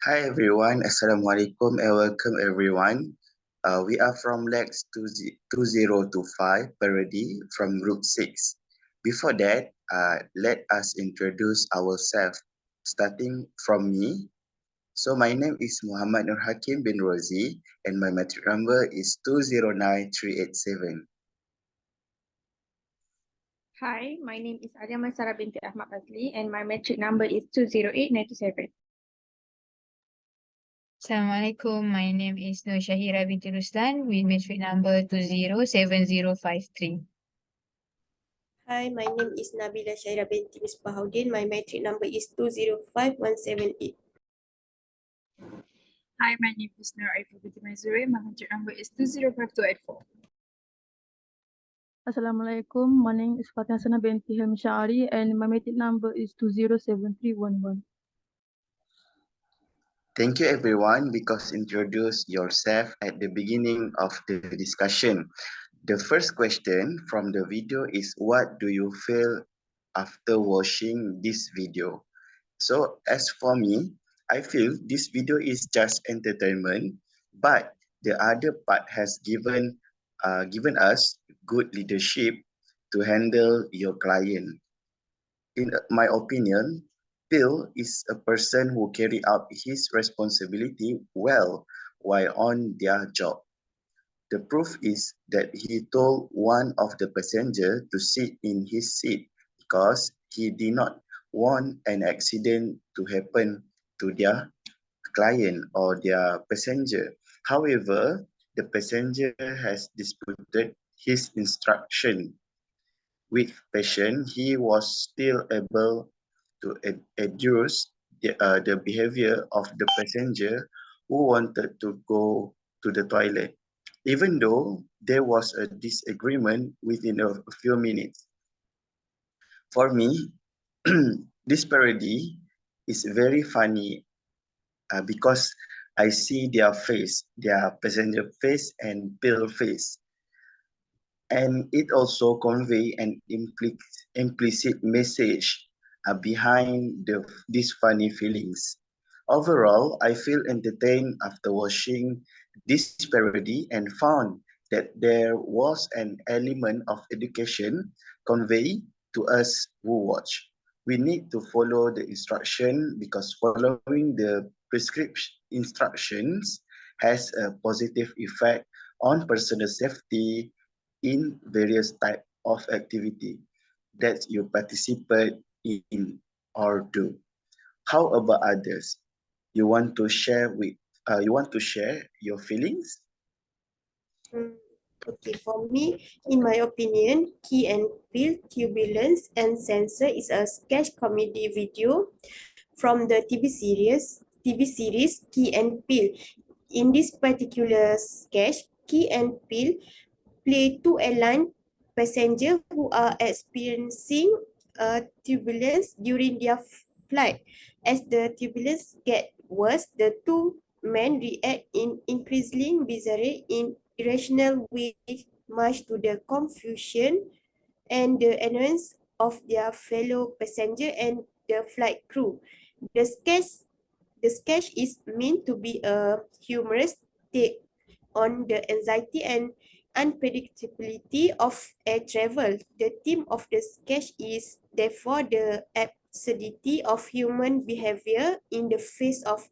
Hi everyone, Assalamualaikum and welcome everyone. We are from LAX2025 Parody from Group 6. Before that, let us introduce ourselves, starting from me. So my name is Muhammad Nur Hakim bin Rozi and my matric number is 209387. Hi, my name is Alia Maisara binti Ahmad Fazli and my matric number is 20897. Assalamualaikum. My name is Nur Shahira binti Ruslan with matric number 207053. Hi, my name is Nabila Shaira binti Misbahuddin. My matric number is 205178. Hi, my name is Nur Aifah binti Mazuri. My matric number is 205284. Assalamualaikum. My name is Fatima Sana binti Helmi Sha'ari and my matric number is 207311. Thank you everyone because introduce yourself at the beginning of the discussion. The first question from the video is, what do you feel after watching this video? So as for me, I feel this video is just entertainment, but the other part has given us good leadership to handle your client. In my opinion, Peele is a person who carry out his responsibility well while on their job. The proof is that he told one of the passengers to sit in his seat because he did not want an accident to happen to their client or their passenger. However, the passenger has disputed his instruction. With passion, he was still able to adjust the behavior of the passenger who wanted to go to the toilet, even though there was a disagreement within a few minutes. For me, this parody is very funny because I see their face, their passenger face and Peele face. And it also convey an implicit message behind these funny feelings. Overall, I feel entertained after watching this parody and found that there was an element of education conveyed to us who watch. We need to follow the instruction because following the prescription instructions has a positive effect on personal safety in various type of activity that you participate in or do. How about others? You want to share your feelings? Okay, for me, in my opinion, Key and Peele, Turbulence, and Censor is a sketch comedy video from the TV series Key and Peele. In this particular sketch, Key and Peele play two airline passengers who are experiencing turbulence during their flight. As the turbulence get worse, the two men react in increasingly bizarre, irrational ways, much to the confusion and the annoyance of their fellow passenger and the flight crew. The sketch is meant to be a humorous take on the anxiety and unpredictability of air travel. The theme of the sketch is therefore the absurdity of human behavior in the face of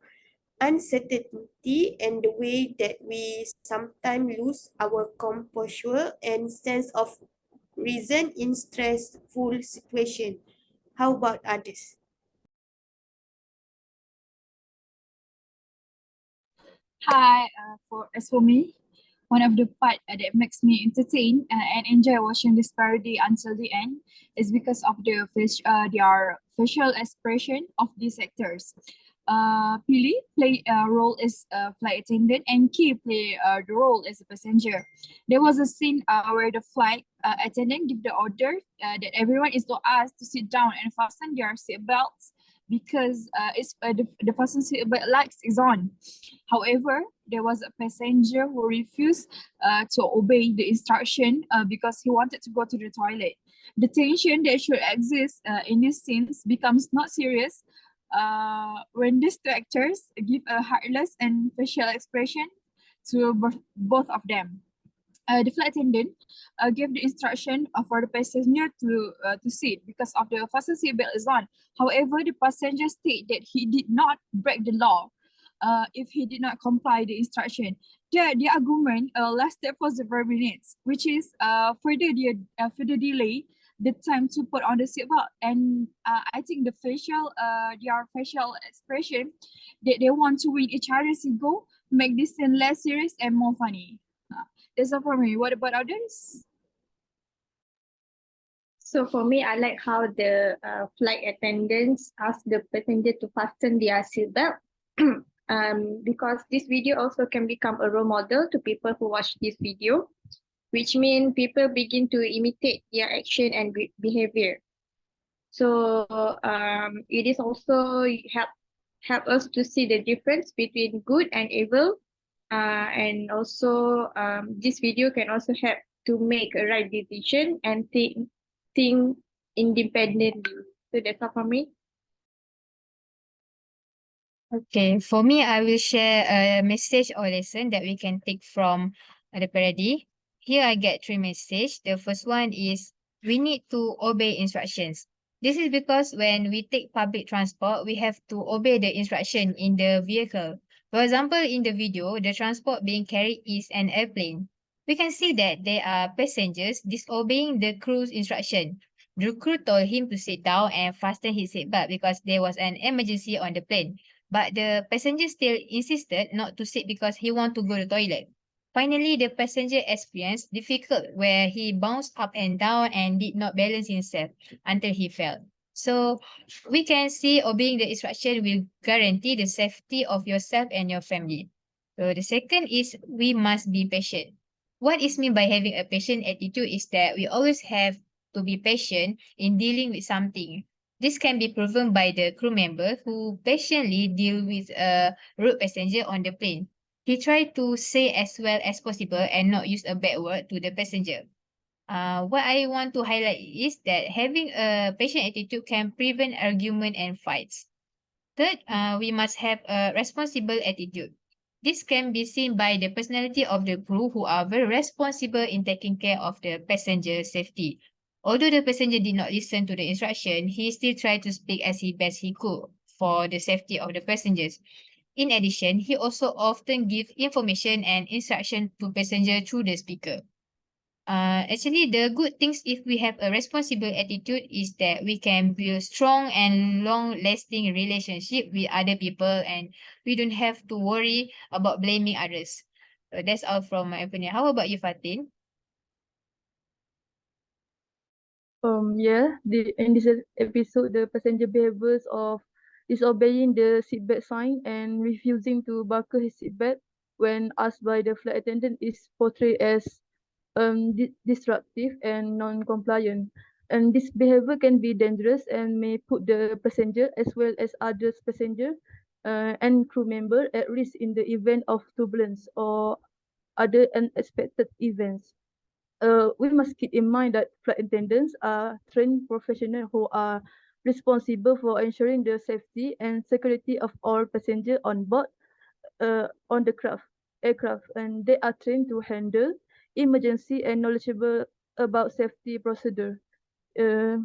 uncertainty and the way that we sometimes lose our composure and sense of reason in stressful situation. How about others? Hi, as for me, one of the part that makes me entertain and enjoy watching this parody until the end is because of their facial expression of these actors. Peele play a role as a flight attendant and Key play the role as a passenger. There was a scene where the flight attendant give the order that everyone is to ask to sit down and fasten their seat belts because the fasten seat belt lights is on. However, there was a passenger who refused to obey the instruction because he wanted to go to the toilet. The tension that should exist in these scenes becomes not serious when these two actors give a heartless and facial expression to both of them. The flight attendant gave the instruction for the passenger to sit because of the fasten seatbelt is on. However, the passenger stated that he did not break the law if he did not comply the instruction. The argument lasted for several minutes, which is further delay the time to put on the seatbelt. And I think their facial expression that they want to win each other's ego make this scene less serious and more funny. That's all for me. What about others? So for me, I like how the flight attendants ask the passenger to fasten their seatbelt. Because this video also can become a role model to people who watch this video, which means people begin to imitate their action and behavior. So it is also help us to see the difference between good and evil. And also this video can also help to make a right decision and think independently. So that's all for me. Okay, for me, I will share a message or lesson that we can take from the parody. Here I get 3 messages. The first one is we need to obey instructions. This is because when we take public transport, we have to obey the instruction in the vehicle. For example, in the video, the transport being carried is an airplane. We can see that there are passengers disobeying the crew's instruction. The crew told him to sit down and fasten his seatbelt because there was an emergency on the plane. But the passenger still insisted not to sit because he wanted to go to the toilet. Finally, the passenger experienced difficult where he bounced up and down and did not balance himself until he fell. So we can see obeying the instruction will guarantee the safety of yourself and your family. So the second is we must be patient. What is meant by having a patient attitude is that we always have to be patient in dealing with something. This can be proven by the crew member who patiently deal with a rude passenger on the plane. He tried to say as well as possible and not use a bad word to the passenger. What I want to highlight is that having a patient attitude can prevent argument and fights. Third, we must have a responsible attitude. This can be seen by the personality of the crew who are very responsible in taking care of the passenger safety. Although the passenger did not listen to the instruction, he still tried to speak as best he could for the safety of the passengers. In addition, he also often gives information and instruction to passenger through the speaker. Actually, the good things if we have a responsible attitude is that we can build strong and long-lasting relationship with other people, and we don't have to worry about blaming others. So that's all from my opinion. How about you, Fatin? In this episode, the passenger behaviors of disobeying the seatbelt sign and refusing to buckle his seatbelt when asked by the flight attendant is portrayed as disruptive and non-compliant. And this behavior can be dangerous and may put the passenger as well as others passenger and crew member at risk in the event of turbulence or other unexpected events. We must keep in mind that flight attendants are trained professionals who are responsible for ensuring the safety and security of all passengers on board on the aircraft, and they are trained to handle emergency and knowledgeable about safety procedure, uh,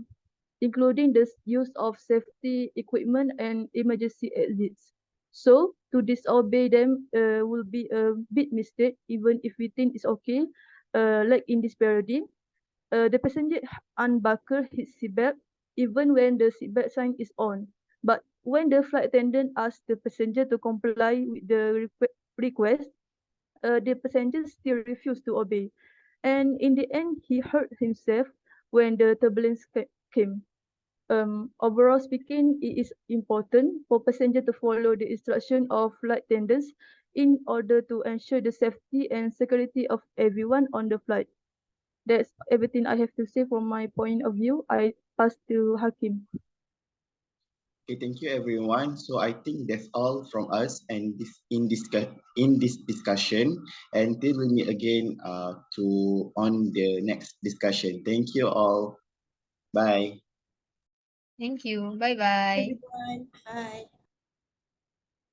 including the use of safety equipment and emergency exits. So to disobey them will be a big mistake, even if we think it's okay. Like in this parody, the passenger unbuckle his seatbelt even when the seatbelt sign is on. But when the flight attendant asks the passenger to comply with the request, the passenger still refused to obey. And in the end, he hurt himself when the turbulence came. Overall speaking, it is important for passenger to follow the instruction of flight attendants in order to ensure the safety and security of everyone on the flight. That's everything I have to say from my point of view. I pass to Hakim. Okay, thank you everyone. So I think that's all from us and in this discussion. And till we meet again to on the next discussion. Thank you all. Bye. Thank you. Bye-bye. Everyone, bye.